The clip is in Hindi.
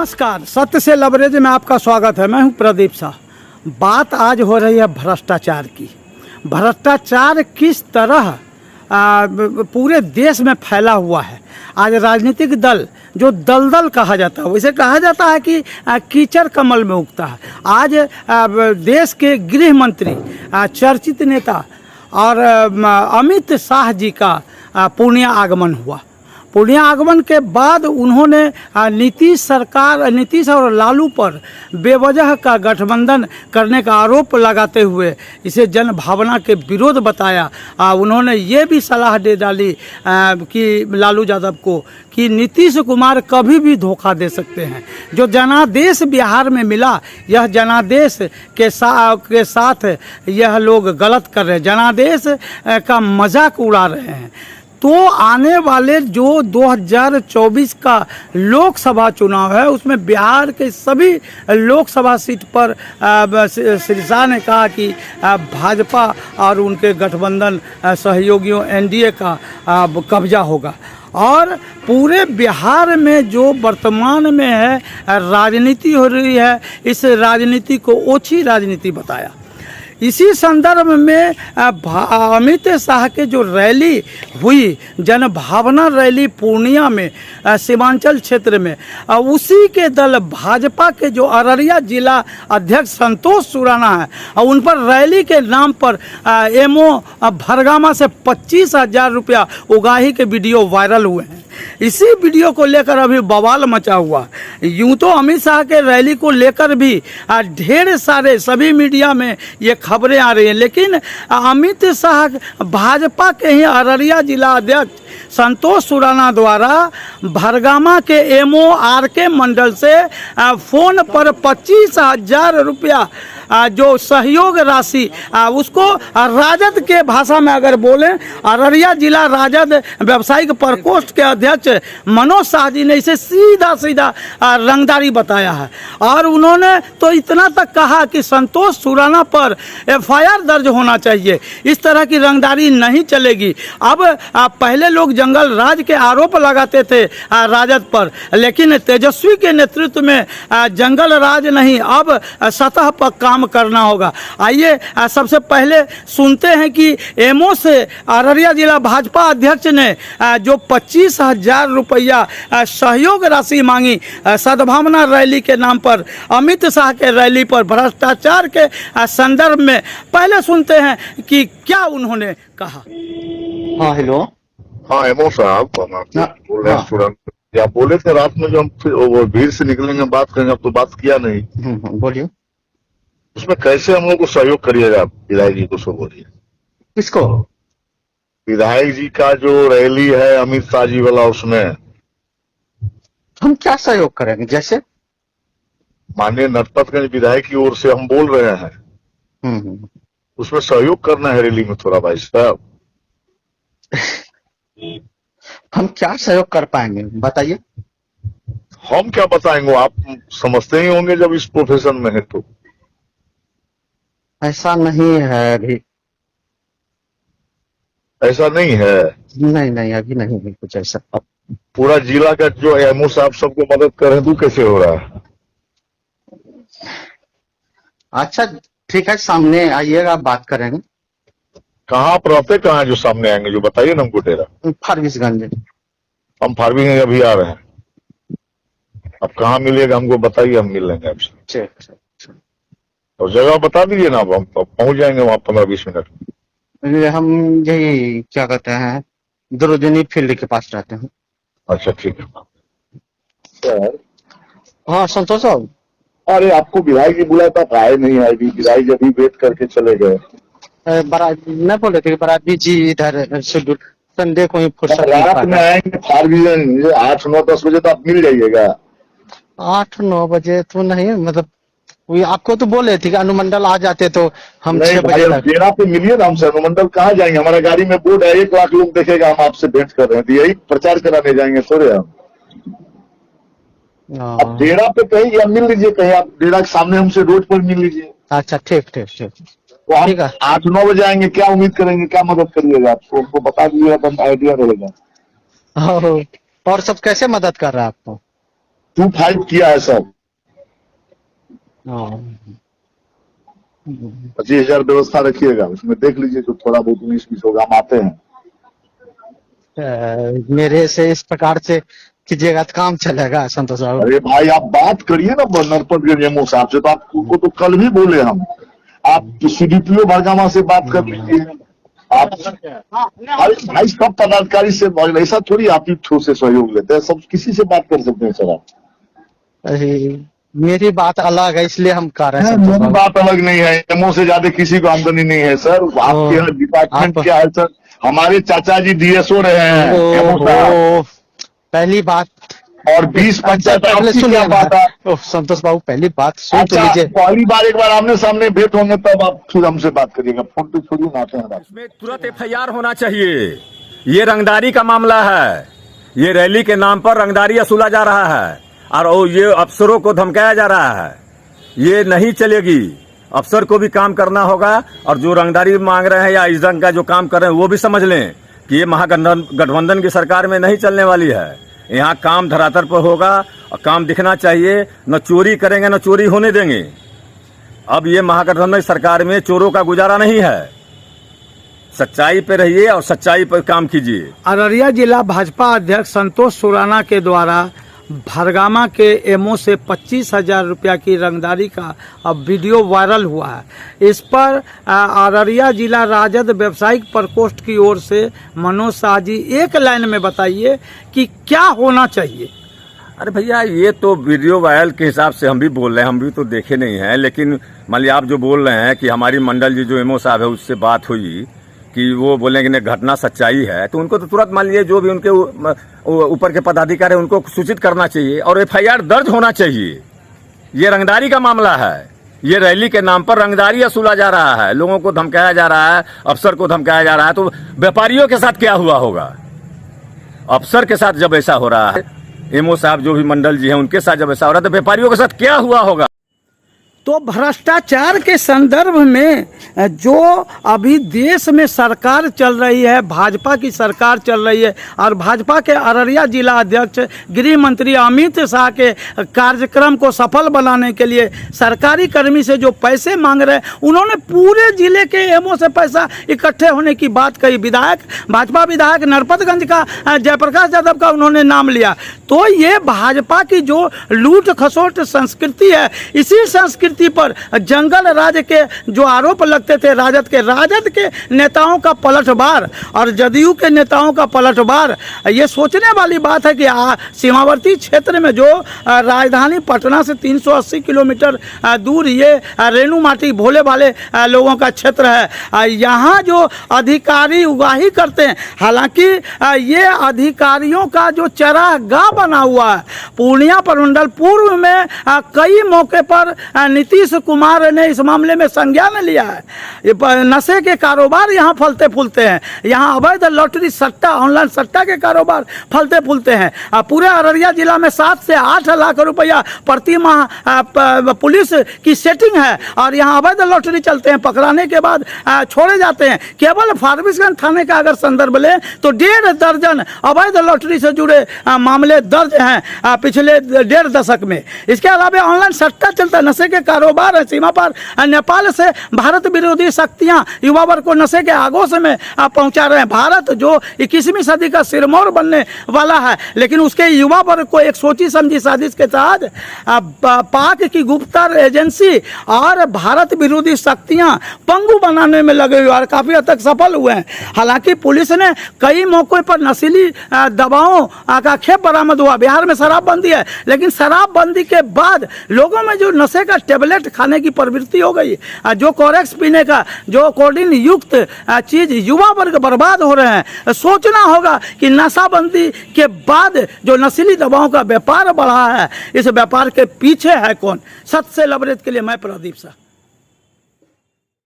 नमस्कार, सत्य से लबरेज में आपका स्वागत है। मैं हूं प्रदीप शाह। बात आज हो रही है भ्रष्टाचार की। भ्रष्टाचार किस तरह पूरे देश में फैला हुआ है। आज राजनीतिक दल जो दलदल कहा जाता है, वैसे कहा जाता है कि कीचड़ कमल में उगता है। आज देश के गृह मंत्री, चर्चित नेता और अमित शाह जी का पूर्णिया आगमन हुआ। पूर्णिया आगमन के बाद उन्होंने नीतीश और लालू पर बेवजह का गठबंधन करने का आरोप लगाते हुए इसे जन भावना के विरोध बताया। उन्होंने ये भी सलाह दे डाली कि लालू यादव को कि नीतीश कुमार कभी भी धोखा दे सकते हैं। जो जनादेश बिहार में मिला, यह जनादेश के साथ यह लोग गलत कर रहे हैं, जनादेश का मजाक उड़ा रहे हैं। तो आने वाले जो 2024 का लोकसभा चुनाव है, उसमें बिहार के सभी लोकसभा सीट पर श्री शाह ने कहा कि भाजपा और उनके गठबंधन सहयोगियों एनडीए का कब्जा होगा। और पूरे बिहार में जो वर्तमान में है राजनीति हो रही है, इस राजनीति को ओछी राजनीति बताया। इसी संदर्भ में अमित शाह के जो रैली हुई, जन भावना रैली पूर्णिया में, सीमांचल क्षेत्र में, उसी के दल भाजपा के जो अररिया जिला अध्यक्ष संतोष सुराना है, उन पर रैली के नाम पर एमओ भरगामा से 25,000 रुपया उगाही के वीडियो वायरल हुए हैं। इसी वीडियो को लेकर अभी बवाल मचा हुआ। यूं तो अमित शाह के रैली को लेकर भी ढेर सारे सभी मीडिया में ये खबरें आ रही हैं, लेकिन अमित शाह भाजपा के ही अररिया जिला अध्यक्ष संतोष सुराना द्वारा भरगामा के एमओ आर.के. मंडल से फ़ोन पर 25,000 रुपया जो सहयोग राशि, उसको राजद के भाषा में अगर बोलें, अररिया जिला राजद व्यावसायिक प्रकोष्ठ के अध्यक्ष मनोज शाह जी ने इसे सीधा रंगदारी बताया है। और उन्होंने तो इतना तक कहा कि संतोष सुराना पर एफआईआर दर्ज होना चाहिए। इस तरह की रंगदारी नहीं चलेगी। अब पहले लोग जंगल राज के आरोप लगाते थे राजद पर, लेकिन तेजस्वी के नेतृत्व में जंगल राज नहीं, अब सतह पर काम करना होगा। आइए सबसे पहले सुनते हैं कि एमओ से अररिया जिला भाजपा अध्यक्ष ने जो 25,000 रुपया सहयोग राशि मांगी सद्भावना रैली के नाम पर, अमित शाह के रैली पर भ्रष्टाचार के संदर्भ में। पहले सुनते हैं कि क्या उन्होंने कहा। हाँ, हेलो। हाँ, एमओ साहब, बोल रहे हैं तुरंत। आप बोले थे रात में जो हम फिर भीड़ से निकलेंगे बात करेंगे, अब तो बात किया नहीं। बोलिए। उसमें कैसे हम लोग को सहयोग करिएगा? विधायक जी को सो बोलिए। किसको? विधायक जी का जो रैली है अमित शाह जी वाला, उसमें हम क्या सहयोग करेंगे? जैसे माननीय नरपतगंज विधायक की ओर से हम बोल रहे हैं, उसमें सहयोग करना है रैली में थोड़ा भाई साहब। हम क्या सहयोग कर पाएंगे बताइए। हम क्या बताएंगे, आप समझते ही होंगे जब इस प्रोफेशन में है तो। ऐसा नहीं है अभी। ऐसा नहीं है? नहीं, अभी नहीं है कुछ ऐसा। अब पूरा जिला का जो एमओ साहब सबको मदद कर रहे हैं, तो कैसे हो रहा है? अच्छा ठीक है, सामने आइएगा, बात करेंगे। कहाँ आप रहते, कहाँ है जो सामने आएंगे, जो बताइए ना हमको डेरा। फारबिसगंज। हम फारबिसगंज अभी आ रहे हैं। अब कहाँ मिलेगा हमको बताइए, हम मिल लेंगे आपसे। ठीक। और जगह बता दीजिए ना, अब हम पहुंच जाएंगे वहाँ 15-20 मिनट में। हम यही क्या कहते हैं, दुर्जनी फील्ड के पास रहते हैं। अच्छा ठीक है। हाँ संतोष साहब। अरे आपको विधायक जी बुलाया था, आए नहीं आए भी। विधायक जी अभी वेट करके चले गए। न बोले थे बराजी जी इधर शेड्यूल संडे को ही फुर्सत रात में आएंगे फारबिसगंज 8-9-10 बजे, तो आप मिल जाइएगा। 8-9 बजे तो नहीं, मतलब आपको तो बोले थे कि अनुमंडल आ जाते तो हम 6 बजे डेरा पे मिलिए ना हमसे। अनुमंडल कहाँ जाएंगे, हमारा गाड़ी में बोर्ड है 1 लाख लोग देखेगा हम आपसे भेंट कर रहे हैं, तो यही प्रचार कराने जाएंगे थोड़े हम। अब डेरा पे कहीं या मिल लीजिए, कहीं आप डेरा के सामने हमसे रोड पर मिल लीजिए। अच्छा ठीक। तो हम 8-9 बजे आएंगे, क्या उम्मीद करेंगे, क्या मदद करिएगा? आपको हमको बता दीजिएगा तो आइडिया रहेगा। और सब कैसे मदद कर रहा है आपको? 25 किया है सब। हाँ। 25,000 व्यवस्था रखिएगा, उसमें देख लीजिए जो थोड़ा बहुत 19-20 होगा, हम आते हैं। मेरे से इस प्रकार से कीजिएगा तो काम चलेगा संतोष बाबू। अरे भाई आप बात करिए ना नरपतगंज एमओ साहब से, तो आपको तो कल भी बोले हम, आप तो सीडीपीओ भड़गामा से बात कर लीजिए। आप अरे भाई सब पदाधिकारी से, ऐसा थोड़ी आप ही ठोस से सहयोग लेते हैं, सब किसी से बात कर सकते हैं सर आप। अरे मेरी बात अलग है इसलिए हम कह रहे हैं संतोष मेरी बाबू। बात अलग नहीं है, एमओ से ज्यादा किसी को आमदनी नहीं है सर। आपके यहाँ डिपार्टमेंट क्या है सर? हमारे चाचा जी डीएसओ रहे हैं एमओ साहब, पहली बात और 20 पंचायत पहले आपकी सुनिए क्या बात है? ओह, संतोष बाबू पहली बात सुन तो अच्छा, लीजिए। पहली बार एक बार आमने सामने भेंट होंगे तब आप फिर हमसे बात करिएगा, फोन पे छोड़िए ना, आते हैं बात। इसमें तुरंत एफआईआर होना चाहिए। ये रंगदारी का मामला है, ये रैली के नाम पर रंगदारी वसूला जा रहा है और ये अफसरों को धमकाया जा रहा है। ये नहीं चलेगी, अफसर को भी काम करना होगा और जो रंगदारी मांग रहे हैं या इस रंग का जो काम कर रहे हैं वो भी समझ लें कि ये महागठबंधन की सरकार में नहीं चलने वाली है। यहाँ काम धरातल पर होगा और काम दिखना चाहिए, न चोरी करेंगे न चोरी होने देंगे। अब ये महागठबंधन की सरकार में चोरों का गुजारा नहीं है। सच्चाई पे रहिए और सच्चाई पर काम कीजिए। अररिया जिला भाजपा अध्यक्ष संतोष सुराना के द्वारा भड़गामा के एमओ से 25,000 रुपया की रंगदारी का अब वीडियो वायरल हुआ है। इस पर अररिया जिला राजद व्यावसायिक प्रकोष्ठ की ओर से मनोज शाह जी एक लाइन में बताइए कि क्या होना चाहिए। अरे भैया ये तो वीडियो वायरल के हिसाब से हम भी बोल रहे हैं, हम भी तो देखे नहीं हैं, लेकिन मान लिया आप जो बोल रहे हैं कि हमारी मंडल जी जो एमओ साहब है उससे बात हुई कि वो बोले कि नहीं घटना सच्चाई है, तो उनको तो तुरंत मान लीजिए जो भी उनके ऊपर के पदाधिकारी उनको सूचित करना चाहिए और एफआईआर दर्ज होना चाहिए। ये रंगदारी का मामला है, ये रैली के नाम पर रंगदारी वसूला जा रहा है, लोगों को धमकाया जा रहा है, अफसर को धमकाया जा रहा है। तो व्यापारियों के साथ क्या हुआ होगा? अफसर के साथ जब ऐसा हो रहा है, एमओ साहब जो भी मंडल जी हैं उनके साथ जब ऐसा हो रहा है, तो व्यापारियों के साथ क्या हुआ होगा? तो भ्रष्टाचार के संदर्भ में जो अभी देश में सरकार चल रही है, भाजपा की सरकार चल रही है और भाजपा के अररिया जिला अध्यक्ष गृह मंत्री अमित शाह के कार्यक्रम को सफल बनाने के लिए सरकारी कर्मी से जो पैसे मांग रहे हैं, उन्होंने पूरे जिले के एमओ से पैसा इकट्ठे होने की बात कही। विधायक भाजपा विधायक नरपतगंज का जयप्रकाश यादव का उन्होंने नाम लिया। तो ये भाजपा की जो लूट खसोट संस्कृति है, इसी संस्कृति पर जंगल राज के जो आरोप लगते थे, राजद के नेताओं का पलटवार और जदयू के नेताओं का पलटवार, ये सोचने वाली बात है कि सीमावर्ती क्षेत्र में जो राजधानी पटना से 380 किलोमीटर दूर ये रेणु माटी भोले वाले लोगों का क्षेत्र है, यहाँ जो अधिकारी उगाही करते हैं, हालांकि ये अधिकारियों का जो चरागाह बना हुआ है। पूर्णिया प्रमंडल पूर्व में कई मौके पर नीतीश कुमार ने इस मामले में संज्ञान लिया है। नशे के कारोबार यहाँ फलते फूलते हैं, यहाँ अवैध लॉटरी सट्टा, ऑनलाइन सट्टा के कारोबार फलते फूलते हैं। पूरे अररिया जिला में 7 से 8 लाख रुपया प्रति माह पुलिस की सेटिंग है और यहाँ अवैध लॉटरी चलते हैं, पकड़ाने के बाद छोड़े जाते हैं। केवल फारबिसगंज थाने का अगर संदर्भ लें तो 1.5 दर्जन अवैध लॉटरी से जुड़े मामले दर्ज हैं पिछले 1.5 दशक में। इसके अलावा ऑनलाइन सट्टा चलता है, नशे के कारोबार है। सीमा पर नेपाल से भारत विरोधी शक्तियां युवा वर्ग को नशे के आगोश में पहुंचा रहे हैं। भारत जो 21वीं सदी का सिरमौर बनने वाला है, लेकिन उसके युवा वर्ग को एक सोची समझी साजिश के तहत पाक की गुप्तचर एजेंसी और भारत विरोधी शक्तियां पंगु बनाने में लगे हुए और काफी हद तक सफल हुए हैं। हालांकि पुलिस ने कई मौकों पर नशीली दवाओं का खेप बरामद हुआ। बिहार में शराबबंदी है, लेकिन शराबबंदी के बाद लोगों में जो नशे का टेबलेट खाने की प्रवृत्ति हो गई, जो कोरेक्स पीने का, जो कोडिन युक्त चीज, युवा वर्ग बर्बाद हो रहे हैं। सोचना होगा कि नशाबंदी के बाद जो नशीली दवाओं का व्यापार बढ़ा है, इस व्यापार के पीछे है कौन? सत्य से लबरेज के लिए मैं प्रदीप शाह।